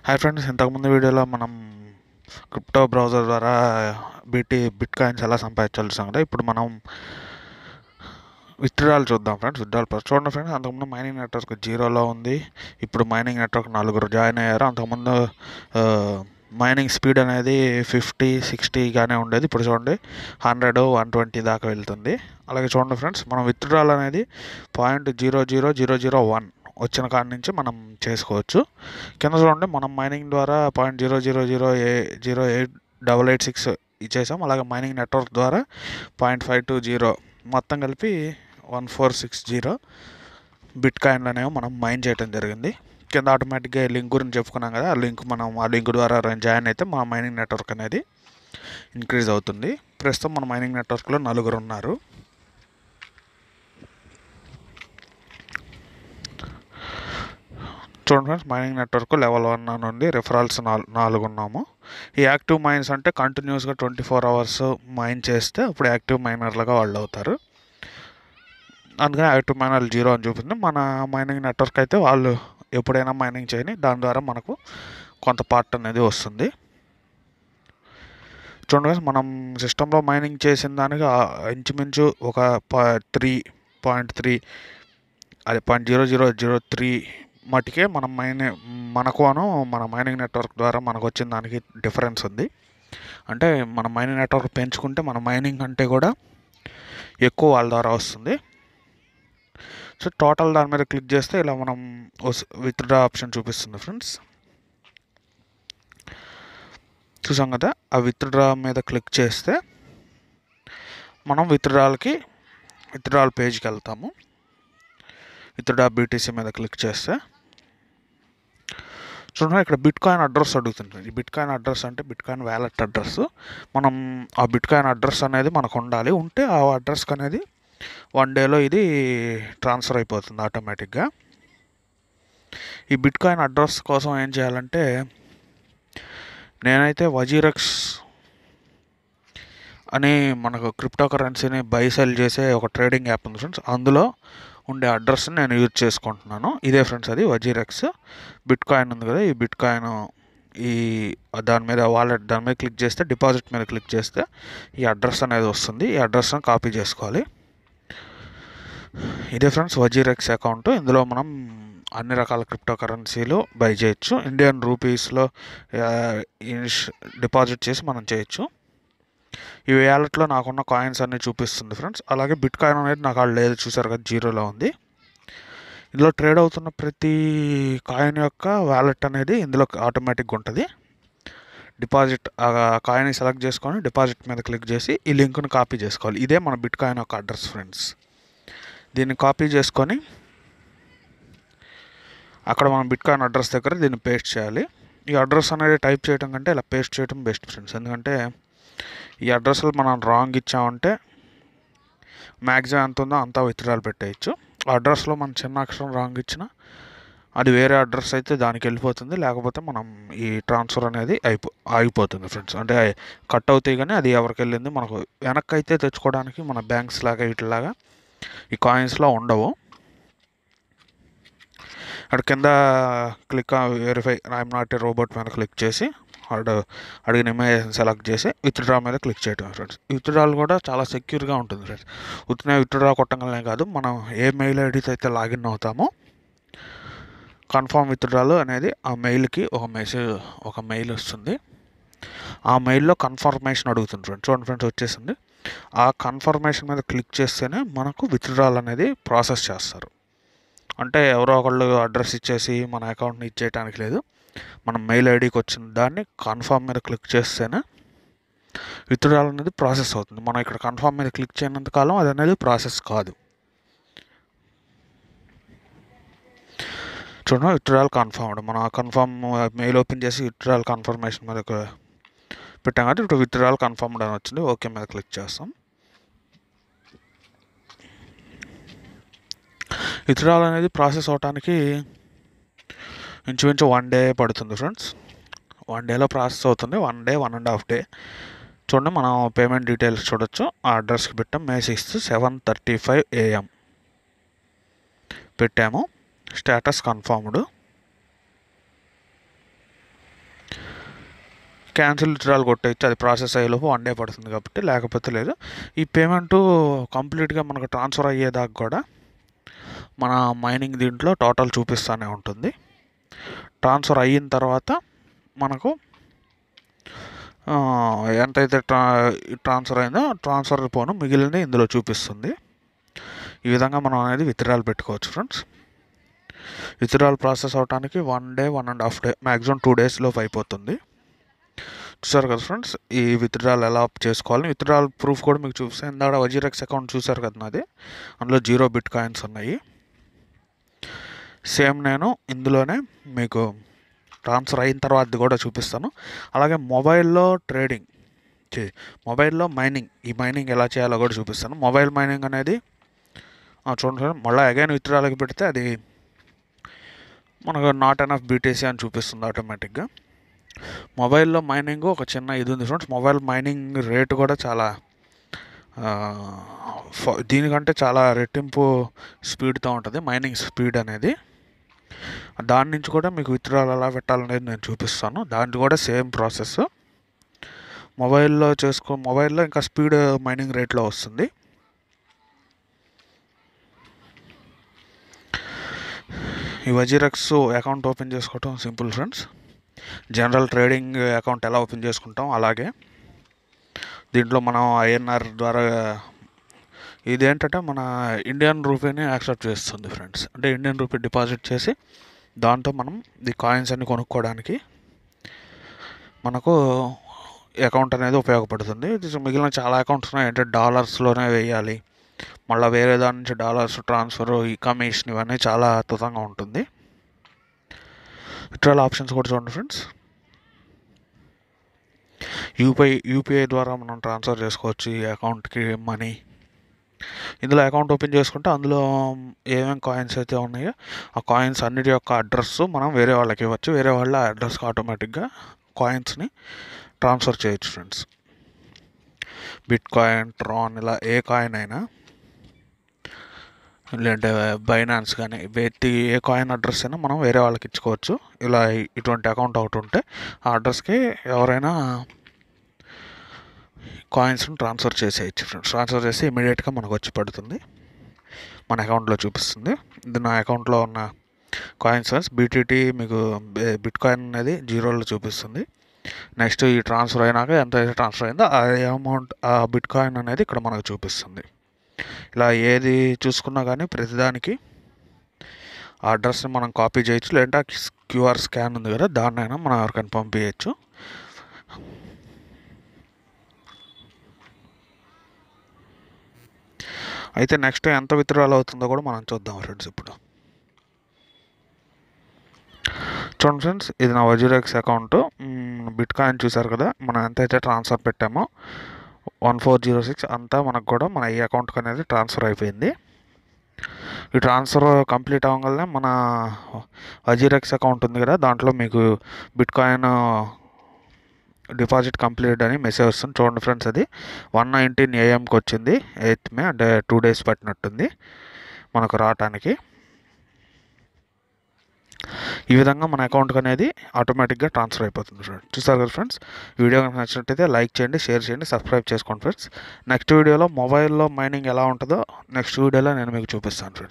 Hi friends, ఇంతకుముందు వీడియోలో మనం క్రిప్టో బ్రౌజర్ ద్వారా బిట్ కాయిన్స్ ఎలా సంపాదించాల్సి కదా. ఇప్పుడు మనం విత్డ్రాల్ చూద్దాం ఫ్రెండ్స్. విత్డ్రాల్ చూడండి ఫ్రెండ్స్, అంతకుముందు మైనింగ్ నెట్వర్క్ 0లో ఉంది. ఇప్పుడు మైనింగ్ నెట్వర్క్ 4 జాయిన్ అయ్యారు. అంతకుముందు మైనింగ్ స్పీడ్ అనేది 50-60గానే ఉండేది. ఇప్పుడు చూడండి 100-120 దాకా వెళ్తుంది. అలాగే చూడండి ఫ్రెండ్స్, మనం విత్డ్రాల్ అనేది 0.00001 వచ్చిన కాడి నుంచి మనం చేసుకోవచ్చు. కింద చూడండి, మనం మైనింగ్ ద్వారా 0.0000886 ఇచ్చేసాం. అలాగే మైనింగ్ నెట్వర్క్ ద్వారా 0.520 మొత్తం కలిపి 1460 బిట్ కాయిన్లు అనేవి మనం మైన్ చేయడం జరిగింది. కింద ఆటోమేటిక్గా లింక్ గురించి చెప్పుకున్నాం కదా, ఆ లింక్ ద్వారా జాయిన్ అయితే మా మైనింగ్ నెట్వర్క్ అనేది ఇంక్రీజ్ అవుతుంది. ప్రస్తుతం మన మైనింగ్ నెట్వర్క్లో 4 ఉన్నారు. చూడండి ఫ్రెండ్స్, మైనింగ్ నెట్వర్క్ లెవెల్ 1 నుండి రిఫరల్స్ 4 ఉన్నాము. ఈ యాక్టివ్ మైన్స్ అంటే కంటిన్యూస్గా 24 అవర్స్ మైన్ చేస్తే అప్పుడు యాక్టివ్ మైనర్లుగా వాళ్ళు అవుతారు. అందుకని యాక్టివ్ మైనర్ 0 అని చూపింది. మన మైనింగ్ నెట్వర్క్ అయితే వాళ్ళు ఎప్పుడైనా మైనింగ్ చేయని, దాని ద్వారా మనకు కొంత పార్ట్ అనేది వస్తుంది. చూడండి, మనం సిస్టంలో మైనింగ్ చేసిన దానికి ఇంచుమించు ఒక 3.3 అది 0.0003 మటుకే మనం మనకును మన మైనింగ్ నెట్వర్క్ ద్వారా మనకు వచ్చిన దానికి డిఫరెన్స్ ఉంది. అంటే మన మైనింగ్ నెట్వర్క్ పెంచుకుంటే మన మైనింగ్ కంటే కూడా ఎక్కువ వాళ్ళ ద్వారా వస్తుంది. సో టోటల్ దాని మీద క్లిక్ చేస్తే ఇలా మనం విత్డ్రా ఆప్షన్ చూపిస్తుంది ఫ్రెండ్స్. చూసాం కదా, ఆ విత్డ్రా మీద క్లిక్ చేస్తే మనం విత్డ్రాల్ పేజ్కి వెళ్తాము. విత్డ్రా బీటీసీ మీద క్లిక్ చేస్తే చూడండి, ఇక్కడ బిట్ కాయిన్ అడ్రస్ అడుగుతుంది. ఈ బిట్ కాయిన్ అడ్రస్ అంటే బిట్ కాయిన్ వ్యాలెట్ అడ్రస్. మనం ఆ బిట్ కాయిన్ అడ్రస్ అనేది మనకు ఉంటే ఆ అడ్రస్కి అనేది 1 డేలో ఇది ట్రాన్స్ఫర్ అయిపోతుంది ఆటోమేటిక్గా. ఈ బిట్ కాయిన్ అడ్రస్ కోసం ఏం చేయాలంటే, నేనైతే వజీరెక్స్ అని మనకు క్రిప్టో కరెన్సీని బై సెల్ చేసే ఒక ట్రేడింగ్ యాప్ ఉంది ఫ్రెండ్స్. అందులో ఉండే అడ్రస్ని నేను యూజ్ చేసుకుంటున్నాను. ఇదే ఫ్రెండ్స్, అది వజీరెక్స్. బిట్ కాయిన్ ఉంది కదా, ఈ బిట్ కాయిన్ దాని మీద దాని మీద క్లిక్ చేస్తే, డిపాజిట్ మీద క్లిక్ చేస్తే ఈ అడ్రస్ అనేది వస్తుంది. ఈ అడ్రస్ని కాపీ చేసుకోవాలి. ఇదే ఫ్రెండ్స్ వజీరెక్స్ అకౌంట్. ఇందులో మనం అన్ని రకాల క్రిప్టో కరెన్సీలు బై చేయొచ్చు. ఇండియన్ రూపీస్లో డిపాజిట్ చేసి మనం చేయొచ్చు. ఈ వ్యాలెట్లో నాకున్న కాయిన్స్ అన్నీ చూపిస్తుంది ఫ్రెండ్స్. అలాగే బిట్ కాయిన్ అనేది నాకు లేదు, చూసారు కదా, 0లో ఉంది. ఇందులో ట్రేడ్ అవుతున్న ప్రతి కాయిన్ యొక్క వ్యాలెట్ అనేది ఇందులో ఆటోమేటిక్గా ఉంటుంది. డిపాజిట్ ఆ కాయిన్ సెలెక్ట్ చేసుకొని డిపాజిట్ మీద క్లిక్ చేసి ఈ లింక్ను కాపీ చేసుకోవాలి. ఇదే మన బిట్ కాయిన్ యొక్క అడ్రస్ ఫ్రెండ్స్. దీన్ని కాపీ చేసుకొని అక్కడ మనం బిట్ కాయిన్ అడ్రస్ దగ్గర దీన్ని పేస్ట్ చేయాలి. ఈ అడ్రస్ అనేది టైప్ చేయడం కంటే ఇలా పేస్ట్ చేయడం బెస్ట్ ఫ్రెండ్స్. ఎందుకంటే ఈ అడ్రస్లో మనం రాంగ్ ఇచ్చామంటే మ్యాక్సిమం ఎంత ఉందో అంతా విత్డ్రాల్ పెట్టేయచ్చు. ఆ అడ్రస్లో మనం చిన్న అక్షరం రాంగ్ ఇచ్చినా అది వేరే అడ్రస్ అయితే దానికి వెళ్ళిపోతుంది. లేకపోతే మనం ఈ ట్రాన్స్ఫర్ అనేది ఆగిపోతుంది ఫ్రెండ్స్. అంటే కట్ అవుతాయి, కానీ అది ఎవరికి వెళ్ళింది మనకు వెనక్కి అయితే తెచ్చుకోవడానికి మన బ్యాంక్స్ లాగా వీటిలాగా ఈ కాయిన్స్లో ఉండవు. అక్కడ కింద click verify I'm not a robot మీద క్లిక్ చేసి అడిగిన ఇమేజ్ సెలెక్ట్ చేసి విత్డ్రా మీద క్లిక్ చేయటం ఫ్రెండ్స్. విత్డ్రాల్ కూడా చాలా సెక్యూర్గా ఉంటుంది ఫ్రెండ్స్. ఉత్తినే విత్డ్రా కొట్టగానే కాదు, మనం ఏ మెయిల్ ఐడితో అయితే లాగిన్ అవుతామో కన్ఫర్మ్ విత్డ్రాల్ అనేది ఆ మెయిల్కి ఒక మెయిల్ వస్తుంది. ఆ మెయిల్లో కన్ఫర్మేషన్ అడుగుతుంది ఫ్రెండ్స్. చూడండి ఫ్రెండ్స్, వచ్చేసింది. ఆ కన్ఫర్మేషన్ మీద క్లిక్ చేస్తేనే మనకు విత్డ్రాల్ అనేది ప్రాసెస్ చేస్తారు. అంటే ఎవరో ఒకళ్ళు అడ్రస్ ఇచ్చేసి మన అకౌంట్ని ఇచ్చేయడానికి లేదు. మనం మెయిల్ ఐడికి వచ్చిన దాన్ని కన్ఫర్మ్ మీద క్లిక్ చేస్తేనే విత్డ్రాల్ అనేది ప్రాసెస్ అవుతుంది. మనం ఇక్కడ కన్ఫర్మ్ మీద క్లిక్ చేయనంత కాలం అది అనేది ప్రాసెస్ కాదు. చూడండి, విత్డ్రాల్ కన్ఫర్మ్డ్. మనం కన్ఫర్మ్ మెయిల్ ఓపెన్ చేసి విత్డ్రాల్ కన్ఫర్మేషన్ మీద పెట్టాం కాబట్టి ఇప్పుడు విత్డ్రాల్ కన్ఫర్మ్డ్ అని వచ్చింది. ఓకే మీద క్లిక్ చేస్తాం. విత్డ్రాల్ అనేది ప్రాసెస్ అవడానికి ఇంచుమించు 1 డే పడుతుంది ఫ్రెండ్స్. 1 డేలో ప్రాసెస్ అవుతుంది. 1 డే 1.5 డే. చూడండి, మనం పేమెంట్ డీటెయిల్స్ చూడొచ్చు. ఆ అడ్రస్కి పెట్టాం. May 6th 7:35 AM పెట్టాము. Status confirmed. క్యాన్సిల్ విత్డ్రాల్ కొట్టేయచ్చు, అది ప్రాసెస్ అయ్యేలోపు 1 డే పడుతుంది కాబట్టి, లేకపోతే లేదు. ఈ పేమెంటు కంప్లీట్గా మనకు ట్రాన్స్ఫర్ అయ్యేదాకా కూడా మన మైనింగ్ దీంట్లో టోటల్ చూపిస్తూనే ఉంటుంది. ట్రాన్స్ఫర్ అయిన తర్వాత మనకు ఎంతైతే ట్రాన్స్ఫర్ అయిందో ట్రాన్స్ఫర్ పోను మిగిలినది ఇందులో చూపిస్తుంది. ఈ విధంగా మనం అనేది విత్డ్రాల్ పెట్టుకోవచ్చు ఫ్రెండ్స్. విత్డ్రాల్ ప్రాసెస్ అవడానికి 1 డే 1.5 డే మ్యాక్సిమం 2 days లోపు అయిపోతుంది. చూసారు కదా ఫ్రెండ్స్, ఈ విత్డ్రాల్ ఎలా చేసుకోవాలి. విత్డ్రాల్ ప్రూఫ్ కూడా మీకు చూపిస్తాను. ఇందాక వజీరెక్స్ అకౌంట్ చూసారు కదా నాది, అందులో 0 బిట్కాయిన్స్ ఉన్నాయి. సేమ్ నేను ఇందులోనే మీకు ట్రాన్స్ఫర్ అయిన తర్వాత కూడా చూపిస్తాను. అలాగే మొబైల్లో ట్రేడింగ్, మొబైల్లో మైనింగ్, ఈ మైనింగ్ ఎలా చేయాలో కూడా చూపిస్తాను. మొబైల్ మైనింగ్ అనేది చూడండి, మళ్ళీ అగైన్ విత్డ్రాల్కి పెడితే అది మనకు నాట్ ఎనఫ్ బీటీసీ అని చూపిస్తుంది ఆటోమేటిక్గా. మొబైల్లో మైనింగ్ ఒక చిన్న ఇది ఉంది ఫ్రెండ్స్. మొబైల్ మైనింగ్ రేటు కూడా చాలా దీనికంటే చాలా రెట్టింపు స్పీడ్తో ఉంటుంది మైనింగ్ స్పీడ్ అనేది. దాని నుంచి కూడా మీకు విత్డ్రాల్ ఎలా పెట్టాలనేది నేను చూపిస్తాను. దాంట్లో కూడా సేమ్ ప్రాసెస్. మొబైల్లో ఇంకా స్పీడ్ మైనింగ్ రేట్లో వస్తుంది. ఈ వజీరెక్స్ అకౌంట్ ఓపెన్ చేసుకోవటం simple friends. General trading account ఎలా ఓపెన్ చేసుకుంటాం అలాగే దీంట్లో మనం ఐఎన్ఆర్ ద్వారా, ఇదేంటంటే మన ఇండియన్ రూపీని యాక్సెప్ట్ చేస్తుంది ఫ్రెండ్స్. అంటే ఇండియన్ రూపీ డిపాజిట్ చేసి దాంతో మనం ఈ కాయిన్స్ అన్ని కొనుక్కోవడానికి మనకు అకౌంట్ అనేది ఉపయోగపడుతుంది. మిగిలిన చాలా అకౌంట్స్ ఉన్నాయి, అంటే డాలర్స్లోనే వేయాలి, మళ్ళీ వేరే దాని నుంచి డాలర్స్ ట్రాన్స్ఫర్, ఈ కమిషన్, ఇవన్నీ చాలా అద్భుతంగా ఉంటుంది. విత్డ్రాల్ ఆప్షన్స్ కూడా చూడండి ఫ్రెండ్స్. యూపీఐ ద్వారా మనం ట్రాన్స్ఫర్ చేసుకోవచ్చు ఈ అకౌంట్కి మనీ. ఇందులో అకౌంట్ ఓపెన్ చేసుకుంటే అందులో ఏమేమి కాయిన్స్ అయితే ఉన్నాయో ఆ కాయిన్స్ అన్నిటి యొక్క అడ్రస్ మనం వేరే వాళ్ళకి ఇవ్వచ్చు. వేరే వాళ్ళ అడ్రస్కి ఆటోమేటిక్గా కాయిన్స్ని ట్రాన్స్ఫర్ చేయొచ్చు ఫ్రెండ్స్. బిట్కాయిన్, ట్రాన్, ఇలా ఏ కాయిన్ అయినా, లేదంటే బైనాన్స్ కానీ ఏ కాయిన్ అడ్రస్ అయినా మనం వేరే వాళ్ళకి ఇచ్చుకోవచ్చు. ఇలా ఇటువంటి అకౌంట్ ఒకటి ఉంటే ఆ అడ్రస్కి ఎవరైనా కాయిన్స్ని ట్రాన్స్ఫర్ చేసేయచ్చు ఫ్రెండ్స్. ట్రాన్స్ఫర్ చేసి ఇమీడియట్గా మనకు వచ్చి పడుతుంది, మన అకౌంట్లో చూపిస్తుంది. ఇది నా అకౌంట్లో ఉన్న కాయిన్స్ ఫ్రెండ్స్. బీటీటీ మీకు బిట్కాయిన్ అనేది 0లో చూపిస్తుంది. నెక్స్ట్ ఈ ట్రాన్స్ఫర్ అయినాక ఎంత అయితే ట్రాన్స్ఫర్ అయిందో ఆ అమౌంట్, ఆ బిట్కాయిన్ అనేది ఇక్కడ మనకు చూపిస్తుంది. ఇలా ఏది చూసుకున్నా కానీ ప్రతిదానికి ఆ అడ్రస్ని మనం కాపీ చేయొచ్చు, లేదంటే క్యూఆర్ స్కాన్ ఉంది కదా దాన్నైనా మనం ఎవరికైనా పంపించచ్చు. అయితే నెక్స్ట్ ఎంత విత్డ్రాల్ అవుతుందో కూడా మనం చూద్దాం ఫ్రెండ్స్. ఇప్పుడు చూడండి ఫ్రెండ్స్, ఇది నా వజీరెక్స్ అకౌంట్. బిట్కాయిన్ చూసారు కదా, మనం ఎంతైతే ట్రాన్స్ఫర్ పెట్టామో 1406 అంతా మనకు కూడా మన ఈ అకౌంట్కి అనేది ట్రాన్స్ఫర్ అయిపోయింది. ఈ ట్రాన్స్ఫర్ కంప్లీట్ అవ్వగానే మన వజీరెక్స్ అకౌంట్ ఉంది కదా దాంట్లో మీకు బిట్కాయిన్ డిపాజిట్ కంప్లీట్ అని మెసేజ్ వస్తుంది. చూడండి ఫ్రెండ్స్, అది 1:19 AM వచ్చింది 8th May, అంటే 2 days పట్టినట్టుంది మనకు రావటానికి. ఈ విధంగా మన అకౌంట్కి అనేది ఆటోమేటిక్గా ట్రాన్స్ఫర్ అయిపోతుంది ఫ్రెండ్స్. చూసారు కదా ఫ్రెండ్స్, వీడియో కనుక నచ్చినట్టయితే లైక్ చేయండి, షేర్ చేయండి, సబ్స్క్రైబ్ చేసుకోండి ఫ్రెండ్స్. నెక్స్ట్ వీడియోలో మొబైల్లో మైనింగ్ ఎలా ఉంటుందో నెక్స్ట్ వీడియోలో నేను మీకు చూపిస్తాను ఫ్రెండ్స్.